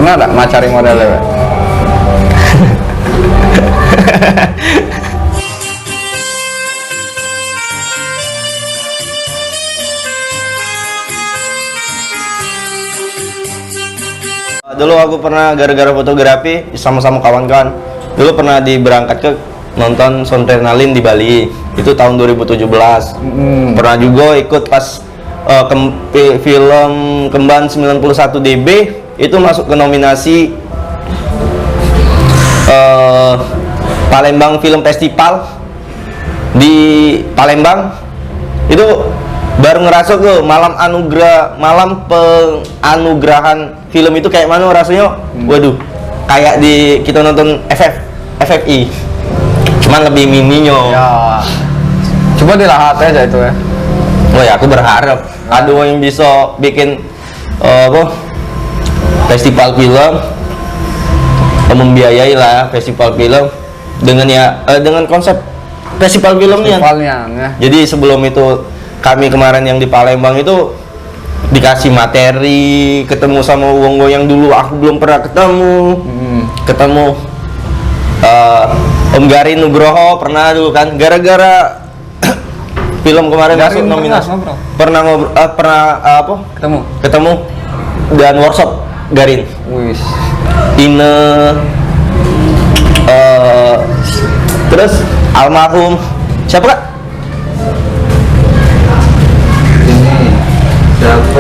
Pernah nggak macari model dewek? Dulu aku pernah gara-gara fotografi sama-sama kawan-kawan. Dulu pernah diberangkat ke nonton Soundrenalin di Bali. Itu tahun 2017. Pernah juga ikut pas film Kemban 91 DB itu masuk ke nominasi Palembang Film Festival di Palembang. Itu baru ngerasa tuh malam penganugerahan film itu kayak mana rasanya. Waduh, kayak di kita nonton FFI, cuman lebih mininya Ya, coba dilihat aja itu ya. Oh ya, aku berharap ada yang bisa bikin festival film, membiayai lah festival film dengan konsep festival filmnya. Festivalnya ya. Jadi sebelum itu kami kemarin yang di Palembang itu dikasih materi, ketemu sama wong yang dulu aku belum pernah ketemu Om Garin Nugroho pernah dulu kan, gara-gara film kemarin masuk nominasi pernah ketemu dan workshop Garin. Wis. Terus almarhum siapa kak?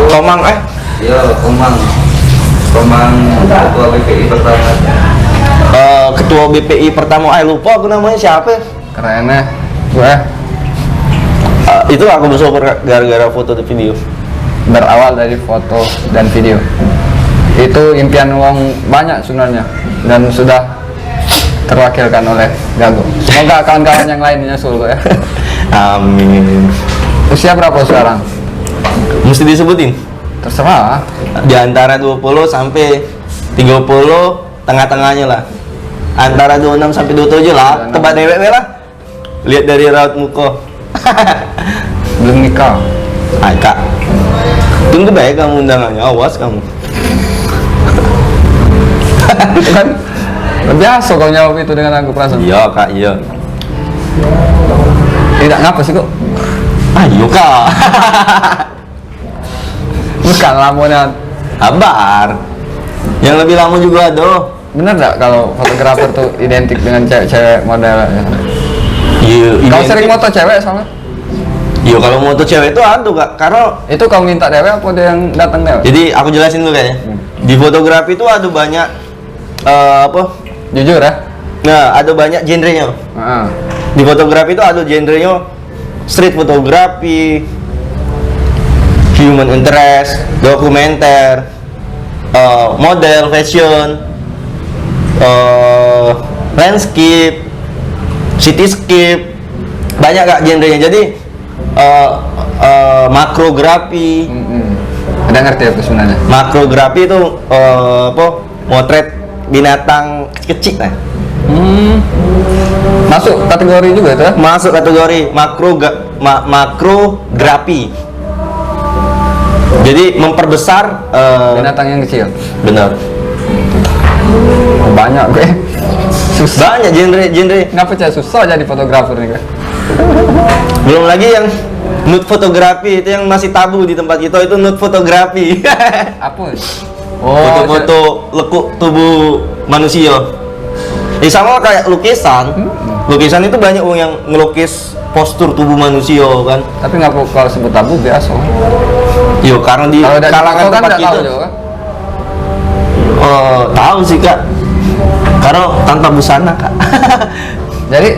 Komang ketua BPI pertama. Ketua BPI pertama, lupa aku namanya siapa. Keren ya, gue. Itu aku besok gara-gara foto dan video. Berawal dari foto dan video. Itu impian uang banyak sebenarnya dan sudah terwakilkan oleh Gago. Semoga kawan-kawan yang lain nyusul ya. Amin. Usia berapa sekarang? Mesti disebutin? Terserah. Di antara 20 sampai 30, tengah-tengahnya lah. Antara 26 sampai 27 lah. Tebak dewek lah. Lihat dari raut muka. Belum nikah. Kak. Tunggu baik kamu undangannya, awas kamu. Itu kan biasa kau jawab itu dengan aku perasaan. Iya kak, iya. Tidak ngapa sih kok? Ayo kak. Bukan lamunya. Sabar. Yang lebih lama juga ada. Bener nggak kalau fotografer tuh identik dengan cewek-cewek model? Iya. Kau sering moto cewek sama? Iya, kalau moto cewek itu ada kak. Karena itu kau minta dewek apa dia yang datang dewek? jadi aku jelasin dulu kayaknya. Di fotografi itu ada banyak Jujur ya? Nah, ada banyak genrenya. Di fotografi itu ada genrenya street fotografi, human interest, dokumenter, model, fashion, landscape, cityscape, banyak kak genrenya. Jadi makrografi. Ada ngerti aku sebenarnya. Makrografi itu motret binatang kecil lah. Masuk kategori juga itu ya? Masuk kategori makrografi. Jadi memperbesar binatang yang kecil. Benar. Banyak gue. Susah. Banyak genre. Kenapa cah susah jadi fotografer nih gue? Belum lagi yang nude fotografi, itu yang masih tabu di tempat kita, itu nude fotografi. Apa? Foto-foto lekuk tubuh manusia. Sama kayak lukisan. Lukisan itu banyak orang yang ngelukis postur tubuh manusia kan. Tapi nggak kalau sebut tabu biasa. Yo, karena di kalangan tempat kita. Tahu sih kak. Karena tanpa busana kak. Jadi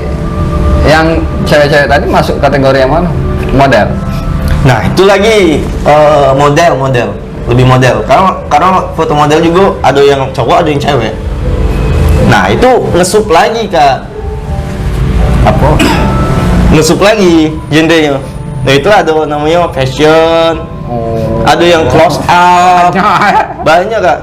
yang cewek-cewek tadi masuk kategori yang mana? Model. Nah itu lagi model. Lebih model. Karena foto model juga ada yang cowok, ada yang cewek. Nah itu ngesup lagi kak. Apa? Ngesup lagi genrenya. Nah itu ada namanya fashion. Ada yang close up. Banyak kak.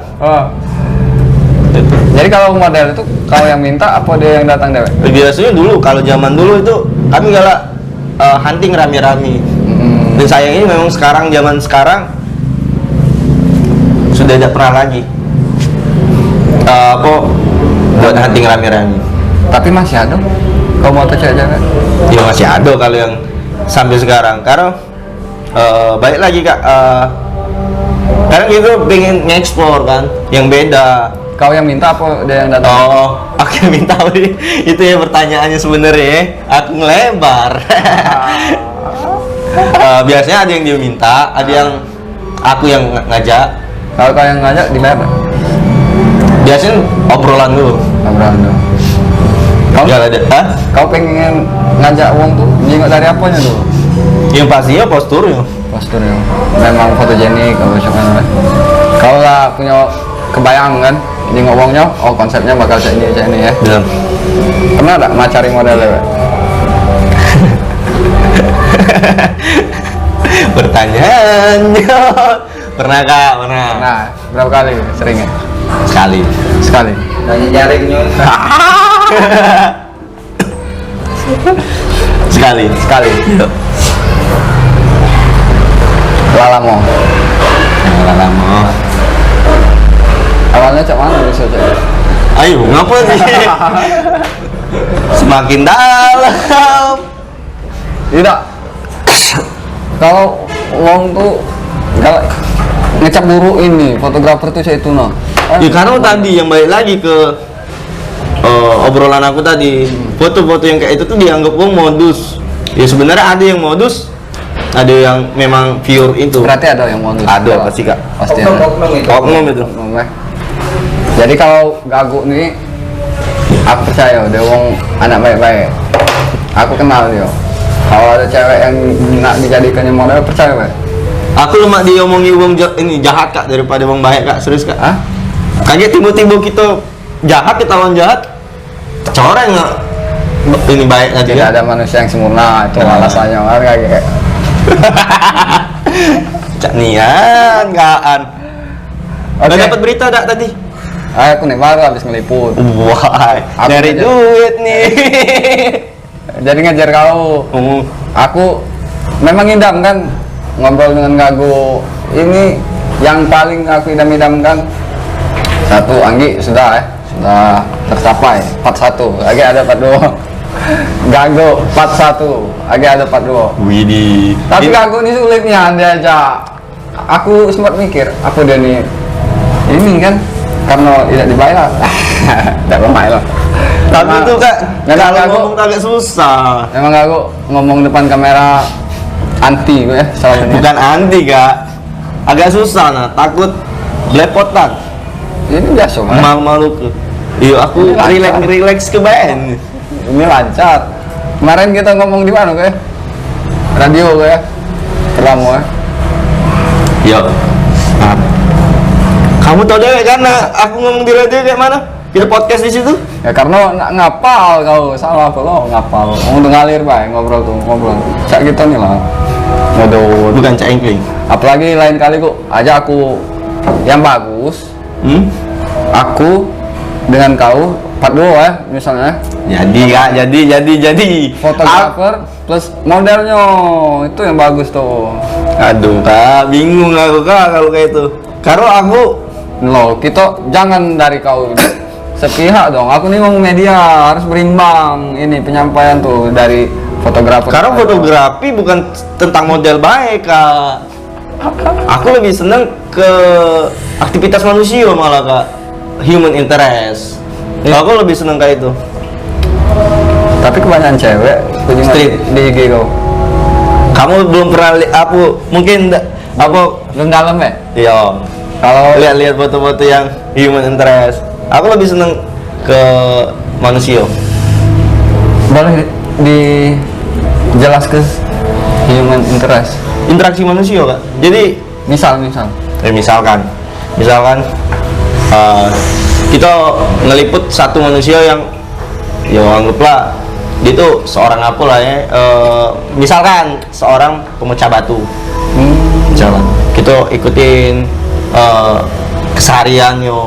Jadi kalau model itu kalau yang minta apa dia yang datang dewek? Biasanya dulu kalau zaman dulu itu kami galak hunting rame-rame. Dan sayangnya memang zaman sekarang sudah tidak pernah lagi. Apa buat hunting rame-rame. Tapi masih ada kau motor cewek-cewek? Ya masih ada kalau yang sampai sekarang. Karena balik lagi kak, kadang kita pengen nge-explore kan, yang beda. Kau yang minta apa dia yang datang? Oh, aku yang minta Wi. Itu ya pertanyaannya sebenarnya. Aku ngelebar. Biasanya ada yang dia minta, ada yang aku yang ngajak. Kalau kau yang ngajak dibayar nggak? Biasanya obrolan dulu. Obrolan dulu. Enggak ada. Hah? Kau pengen ngajak uang tuh jenguk dari apanya dulu? Yang pastinya posturnya. Posturnya memang fotogenik kalau misalkan. Kalau lah punya kebayang kan jenguk uangnya, oh konsepnya bakal kayak ini ya. Benar. Pernah nggak macari modelnya? Pak? Pertanyaannya pernah kak? Pernah. Nah, berapa kali seringnya? Sekali. Sekali. Tanya jaringnya. Sekali. Sekali. Lama. Lama. Awalnya cak mana bisa cak? Ayo, ngapa nih? Semakin dalam. Tidak. Kalau uang tuh kalau ngecap buruk ini fotografer tuh saya itu no. Ya karena tadi yang balik lagi ke obrolan aku tadi, foto-foto yang kayak itu tuh dianggap modus. Ya sebenarnya ada yang modus, ada yang memang pure itu. Berarti ada yang modus. Ada pasti kak. Pasti ada. Oknum itu. Oknum itu. Oknum, eh. Jadi kalau gagu nih, aku percaya dia wong anak baik-baik. Aku kenal dia. Kalau ada cewek yang nak dijadikannya model, percaya Pak? Aku lemak diomongi wong ini jahat kak daripada wong baik kak, serius kak. Hah? Kaget tiba-tiba kita jahat, ketahuan jahat, coreng nggak ini baik tadi Tidak ya? ada manusia yang sempurna, itu Nah. alasannya kan kayak Cak nian, gaan. Oke. Udah dapat berita dak tadi? Aku nih baru habis ngeliput. Wah, Aku dari aja. duit nih. Jadi ngejar kau. Aku memang idam kan ngobrol dengan gagu. Ini yang paling aku idam-idamkan. Satu, Anggi sudah sudah tercapai part 1, lagi ada part 2. Gago part 1, lagi ada part 2. Widih. Tapi Gago ini sulitnya diajak. Aku sempat mikir, apa dia nih ini kan karena tidak dibayar. Tidak bermain lah. Tapi itu kak, Memang kalau Gago, ngomong agak susah. memang Gago ngomong depan kamera anti gue selalu. Bukan anti kak, agak susah nah, takut belepotan, Ini biasa Mas. malu-malu ke. Iya aku Ini lancar. relax ke Ben. Ini lancar. Kemarin kita ngomong di mana gue? Radio gue. Terlamu ya. Yo. Nah. Kamu tau deh karena aku ngomong di radio kayak mana? Kita podcast di situ. Ya karena ngapal kau salah apa lo ngapal. Ngomong ngalir bae ngobrol tuh ngobrol. Cak gitu nih lah. Ngobrol. Bukan cengkling. Apalagi lain kali kok aja aku yang bagus. Aku dengan kau part 2 ya misalnya. Jadi kak, jadi. Fotografer plus modelnya itu yang bagus tuh. Aduh kak, bingung aku kak kalau kayak itu. Karena aku Loh, kita jangan dari kau sepihak dong. Aku nih ngomong media harus berimbang. Ini penyampaian tuh dari fotografer. karena fotografi bukan tentang model baik kak. Aku lebih seneng ke aktivitas manusia malah kak, human interest. Aku lebih seneng kayak itu. Tapi kebanyakan cewek kunjungan Street. di IG kau. Kamu belum pernah aku mungkin aku Belum dalam ya? iya Kalau lihat foto-foto yang human interest. Aku lebih seneng ke manusia. boleh dijelaskan human interest. Interaksi manusia kak. Jadi Misal. misalkan kita ngeliput satu manusia yang ya anggaplah dia tuh seorang apa lah ya, misalkan seorang pemecah batu, misalkan kita ikutin kesehariannya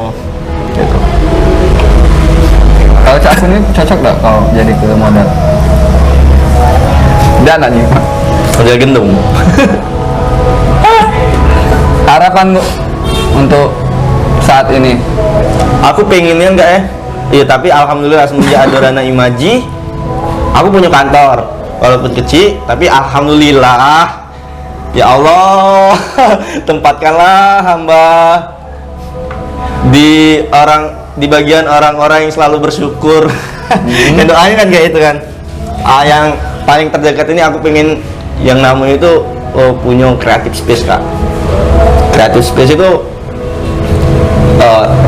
gitu. Kalau cak aku ini cocok gak kalau jadi ke model? Dan aja. Model gendung. Harapan untuk saat ini? Aku pengennya enggak ya? Iya, tapi alhamdulillah semenjak ada Dana Imaji, aku punya kantor walaupun kecil, tapi alhamdulillah ya Allah tempatkanlah hamba di bagian orang-orang yang selalu bersyukur. Dan doanya kan kayak itu kan. Yang paling terdekat ini aku pengen yang namanya itu punya creative space, Kak. Creative space itu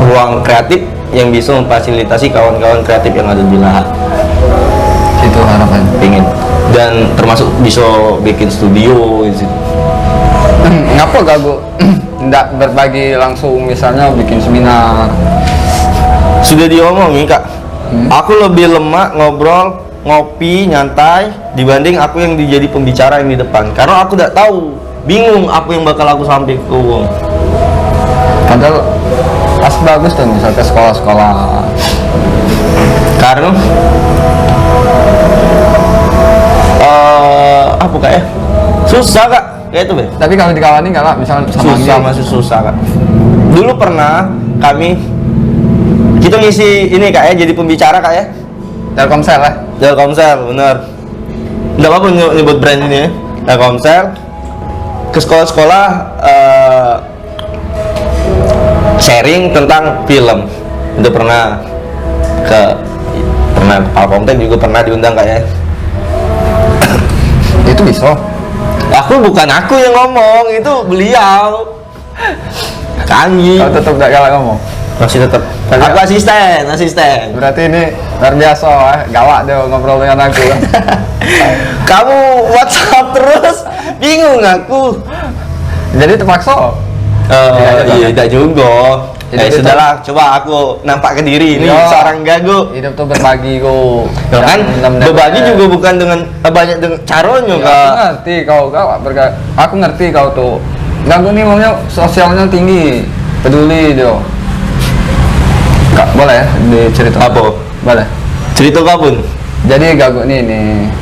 ruang kreatif yang bisa memfasilitasi kawan-kawan kreatif yang ada di Lahat. Itu harapan. Pengen. Dan termasuk bisa bikin studio gitu. Ngapa Gago nggak berbagi langsung, misalnya bikin seminar? Sudah diomongin, Kak. Aku lebih lemak ngobrol, ngopi, nyantai dibanding aku yang jadi pembicara yang di depan. Karena aku tidak tahu, bingung apa yang bakal aku sampaikan ke wong. Padahal pas bagus tuh misalnya ke sekolah-sekolah. Karena apa Kak ya? Susah, Kak. Kayak itu, Be. Tapi kalau dikawani nggak lah, misalnya sama Susah, Anggi. masih susah, Kak. Dulu pernah kita ngisi ini, Kak ya, jadi pembicara, Kak ya. Telkomsel ya? Telkomsel, bener. Nggak apa-apa nyebut brand ini ya. Telkomsel ke sekolah-sekolah sharing tentang film. Itu pernah Alkomtek juga pernah diundang, Kak ya. Itu bisa. Bukan aku yang ngomong, itu beliau. Kami. Kalau tetap nggak galak ngomong. Masih tetap. Aku asisten. Berarti ini luar biasa, galak dia ngobrol dengan aku. Kamu WhatsApp terus, bingung aku. Jadi terpaksa. Iya, tidak juga. Hidup Sudahlah, coba aku nampak ke diri ini Iya. seorang gago. Hidup tuh berbagi kok. Ya kan, berbagi juga bukan dengan banyak dengan caranya, Ya, Kak. aku ngerti kau aku ngerti kau tuh. Gago nih maunya sosialnya tinggi, peduli dia. Kak, boleh ya dicerita? Apa? Boleh. Cerita apapun. Jadi Gago nih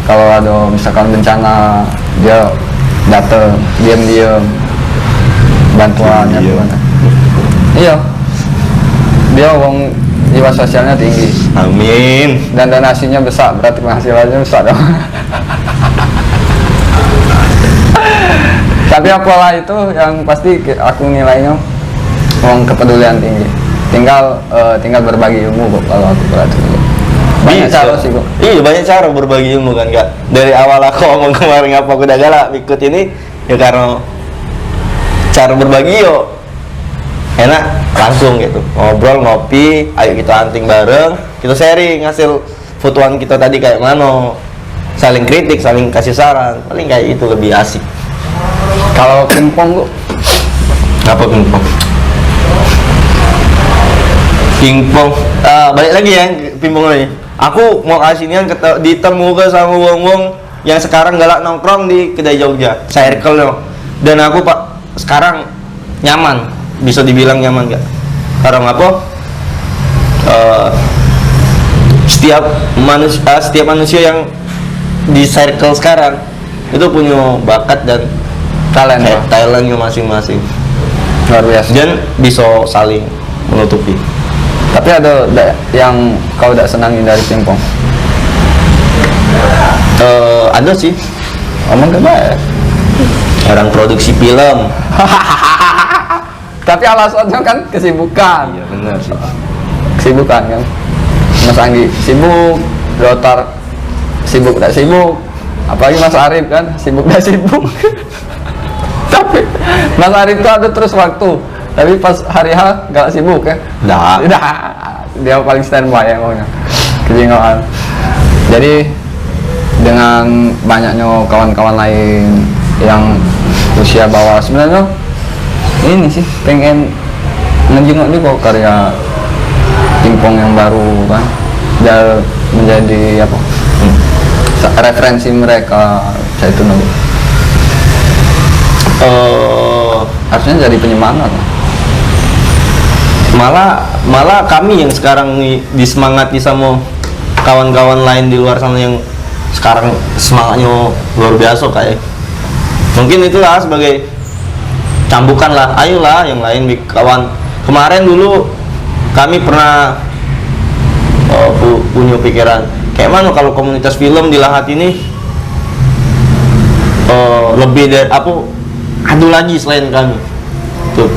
kalau ada misalkan bencana dia dateng diam-diam bantuannya Diam-diam. gimana? Iya. Dia wong jiwa sosialnya tinggi Amin. dan donasinya besar, berarti penghasilannya besar dong. Tapi apalah itu yang pasti aku nilainya wong kepedulian tinggi. Tinggal berbagi ilmu kok kalau aku berarti. Banyak Bisa. cara sih kok. Iya, banyak cara berbagi ilmu kan, Kak. Dari awal aku ngomong kemarin apa aku udah galak ikut ini ya karena cara berbagi yo enak langsung gitu. Ngobrol, ngopi, ayo kita hunting bareng, kita sharing hasil fotoan kita tadi kayak mana. Saling kritik, saling kasih saran. Paling kayak itu lebih asik. Kalau pingpong kok Apa pingpong? Pingpong. Balik lagi ya pingpong lagi. Aku mau asinian ditemu ke sama wong-wong yang sekarang galak nongkrong di kedai Jogja, circle-nya. Dan aku sekarang nyaman, bisa dibilang nyaman gak? Karena apa? Setiap manusia yang di circle sekarang itu punya bakat dan talentnya masing-masing. luar biasa. Dan bisa saling menutupi. Tapi ada yang kau tidak senangi dari pingpong? Ada sih Omong ke ya? orang produksi film. Tapi alasannya kan kesibukan. Iya benar sih. Kesibukan kan. Mas Anggi sibuk, Dotar sibuk tak sibuk. Apalagi Mas Arif kan sibuk tak sibuk. Tapi Mas Arif tuh ada terus waktu. Tapi pas hari H gak sibuk ya. Dah. Dia paling standby ya maunya. Kejingoan. Jadi dengan banyaknya kawan-kawan lain yang usia bawah, sebenarnya ini sih pengen menjenguk juga karya pingpong yang baru kan, dan menjadi apa referensi mereka. Saya itu nunggu harusnya jadi penyemangat. Malah kami yang sekarang nih disemangati sama kawan-kawan lain di luar sana yang sekarang semangatnya luar biasa kayak. Mungkin itulah sebagai cambukan lah, ayolah yang lain kawan kemarin dulu kami pernah punya pikiran kayak mana kalau komunitas film di Lahat ini lebih dari apa, ada lagi selain kami tuh.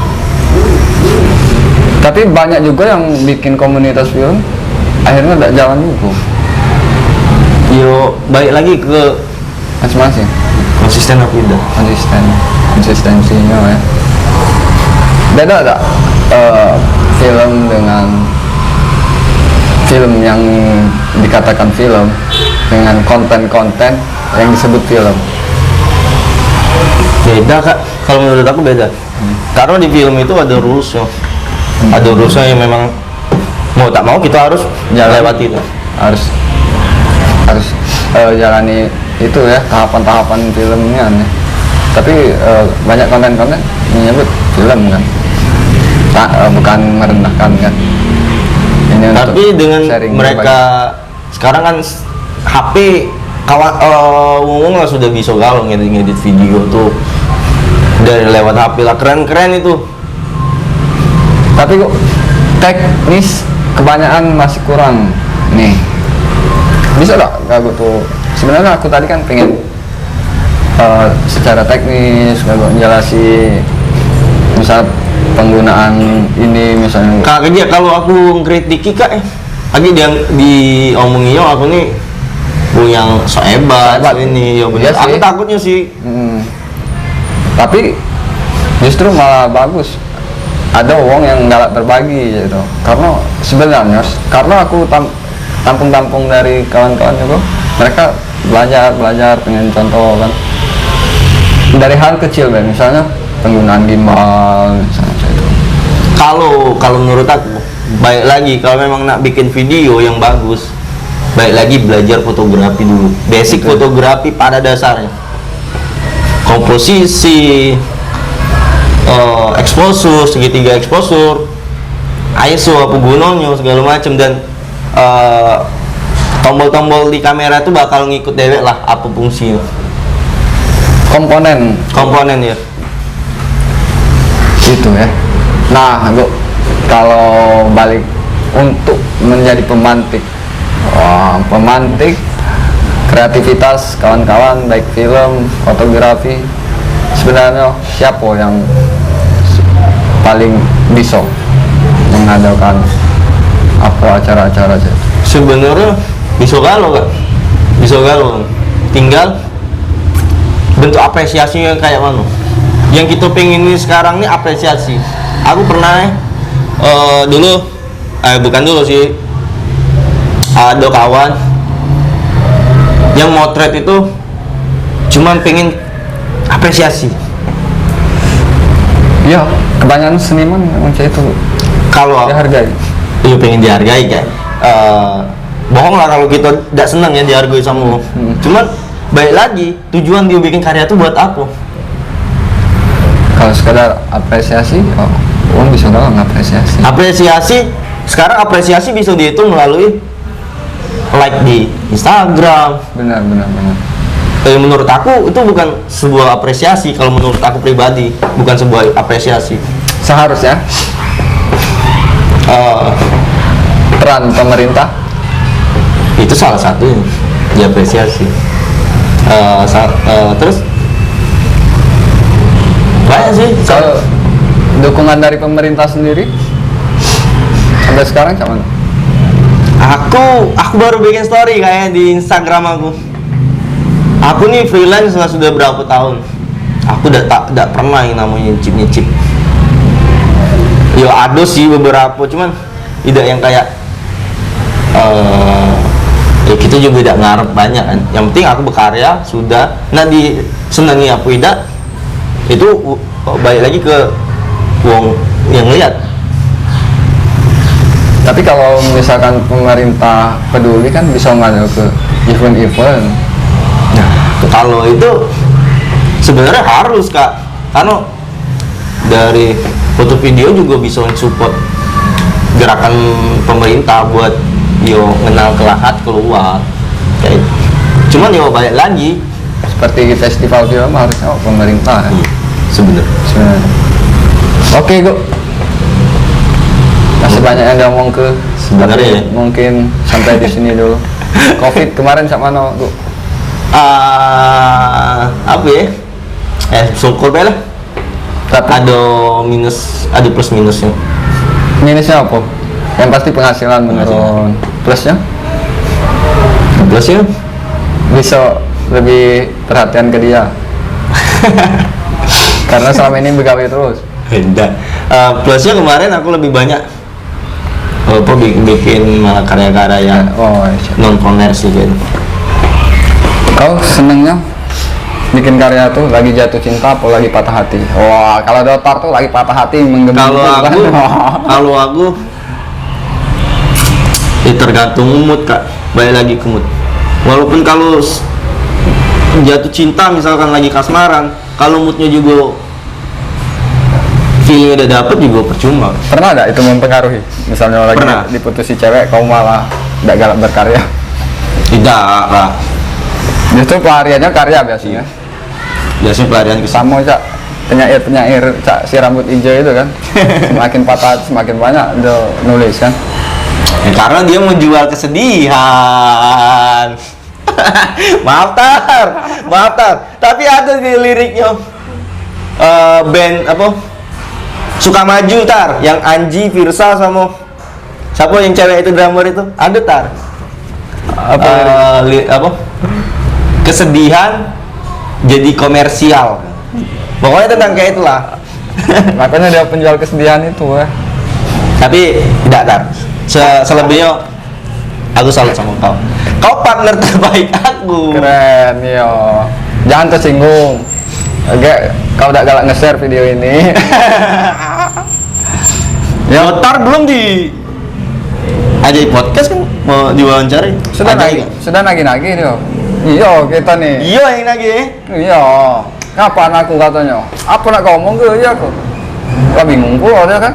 Tapi banyak juga yang bikin komunitas film akhirnya tidak jalan juga. Yo balik lagi ke Masing-masing konsisten apa tidak. konsistensinya ya. Beda tak film dengan film yang dikatakan film dengan konten-konten yang disebut film? Beda kak, kalau menurut aku beda. Karena di film itu ada rulesnya, ada rulesnya yang memang mau tak mau kita harus lewati itu. harus jalani itu ya, tahapan-tahapan filmnya nih. Tapi banyak konten-konten menyebut film kan, bukan merendahkan kan. Ini tapi dengan mereka sekarang kan HP kawan umum lah sudah bisa galau ngedit video tuh dari lewat HP lah, keren itu. Tapi kok teknis kebanyakan masih kurang nih. Bisa gak aku tuh, sebenarnya aku tadi kan pengen secara teknis aku jelasin misal penggunaan ini misalnya. Kak aja kalau aku ngkritiki kak lagi yang diomongin aku nih yang so hebat ini ya bener. Iya Aku sih. takutnya sih Tapi justru malah bagus ada uang yang galak berbagi gitu. Karena sebenarnya karena aku tampung dari kawan-kawan juga, mereka belajar pengen contoh kan dari hal kecil kan, misalnya penggunaan gimbal misalnya itu. Kalau menurut aku baik lagi kalau memang nak bikin video yang bagus, baik lagi belajar fotografi dulu, basic fotografi pada dasarnya, komposisi, exposure, segitiga exposure, ISO apa gunanya segala macam, dan tombol-tombol di kamera itu bakal ngikut dewek lah apa fungsinya, komponen ya itu ya. Nah, Bu, kalau balik untuk menjadi pemantik, pemantik kreativitas kawan-kawan baik film, fotografi, sebenarnya siapa yang paling bisa mengadakan apa acara-acara aja? sebenarnya bisa galau kak, tinggal bentuk apresiasinya kayak mana. Yang kita pengen ini sekarang nih apresiasi. Aku pernah dulu bukan dulu sih, ada kawan yang motret itu cuman pengen apresiasi. Iya, kebanyakan seniman macam itu Kalau dihargai. iya pengen dihargai kan, bohong lah kalau kita tidak senang ya dihargai sama cuman baik lagi tujuan dia bikin karya itu buat apa. Kalau sekedar apresiasi, uang bisa doang apresiasi. Apresiasi bisa dihitung melalui like di Instagram. Benar. Menurut aku itu bukan sebuah apresiasi, kalau menurut aku pribadi bukan sebuah apresiasi. Seharusnya peran pemerintah Itu salah satu diapresiasi. Terus banyak sih kalau dukungan dari pemerintah sendiri sampai sekarang cuman aku baru bikin story kayaknya di Instagram aku nih freelance sudah berapa tahun, aku tidak pernah yang namanya nyicip ya ada sih beberapa, cuman tidak yang kayak ya kita juga tidak ngarep banyak kan, yang penting aku berkarya sudah. Nah di senangi apa tidak itu balik lagi ke uang yang lihat. tapi kalau misalkan pemerintah peduli kan bisa ngadu ke event-event. Nah kalau itu sebenarnya harus kak, karena dari foto video juga bisa support gerakan pemerintah buat kenal ke Lahat keluar kayak. Cuman balik lagi Seperti festival film harusnya pemerintah ya. sebenarnya. Oke, Go. banyak yang ngomong ke Sebenarnya tapi ya. mungkin sampai di sini dulu. Covid kemarin sama no tuh. Apa ya? Syukur lah. Tapi Ada plus minusnya. minusnya apa? Yang pasti penghasilan menurun. Plusnya? Plusnya Bisa lebih perhatian ke dia. Karena selama ini begawe terus. beda. Plusnya kemarin aku lebih banyak bikin malah karya-karya yang Oh, iya. non komersil gitu. Kau senengnya bikin karya tuh lagi jatuh cinta atau lagi patah hati? Wah, kalau Dotar tuh lagi patah hati menggebu. Kalau aku tergantung mood kak, balik lagi ke mood. Walaupun kalau jatuh cinta misalkan lagi kasmaran, kalau moodnya juga feeling udah dapet juga percuma. Pernah nggak itu mempengaruhi? Misalnya lagi Pernah. diputusi cewek, kau malah nggak galak berkarya. Tidak kak, Justru pelariannya karya biasanya. biasanya pelarian ke Sama cak penyair cak si rambut hijau itu kan. Semakin patah semakin banyak udah nulis kan. ya, karena dia mau jual kesedihan. maaf tar, tapi ada di liriknya band apa Suka Maju tar, yang Anji, Virsa sama siapa yang cewek itu drummer itu ada tar. Apa kesedihan jadi komersial, pokoknya tentang kayak itulah. Makanya dia penjual kesedihan itu ya. Tapi tidak tar, selebihnya aku salut sama kau partner terbaik aku. Keren yo. Jangan tersinggung. Oke, kau udah galak nge-share video ini. Ya Dotar belum di Ajaib Podcast kan mau diwawancari. Sudah nagi dia. Iya kita nih. Iya yang lagi. Iya. Kapan aku katanya? Apa nak kau ngomong ke iya aku? Kau bingung pula dia kan?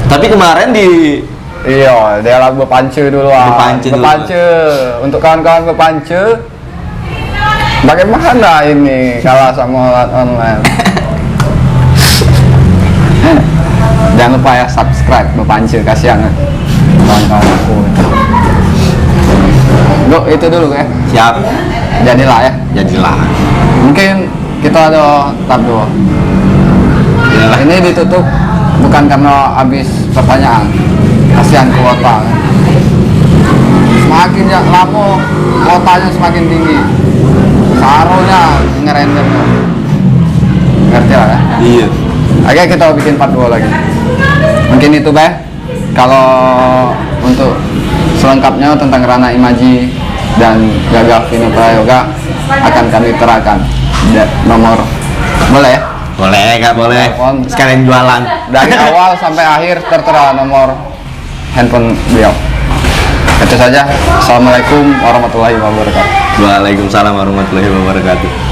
Tapi kemarin di Iya, dia lagu Bepance dulu ah. Bepance dulu. Bepance. Untuk kawan-kawan Bepance. Bagaimana ini kalah sama online? Jangan lupa ya subscribe Bepance, kasihan kan kawan-kawan aku. Go, itu dulu ya. siap Jadilah ya. jadilah. Mungkin kita ada tab dua. Iyalah. Ini ditutup bukan karena habis pertanyaan. Kasihan kuota. Semakin ya lama kuotanya semakin tinggi. Sarunya ngerandom. Ngerti lah ya. Iya. Oke, kita bikin part 2 lagi. Mungkin itu Beh. Kalau untuk selengkapnya tentang Rana Imaji dan Gaga Vino Prayoga akan kami terakan nomor boleh ya? Boleh nggak boleh? Telepon. Sekalian jualan. Dari awal sampai akhir tertera nomor handphone beliau. Itu saja. Assalamualaikum warahmatullahi wabarakatuh. Waalaikumsalam warahmatullahi wabarakatuh.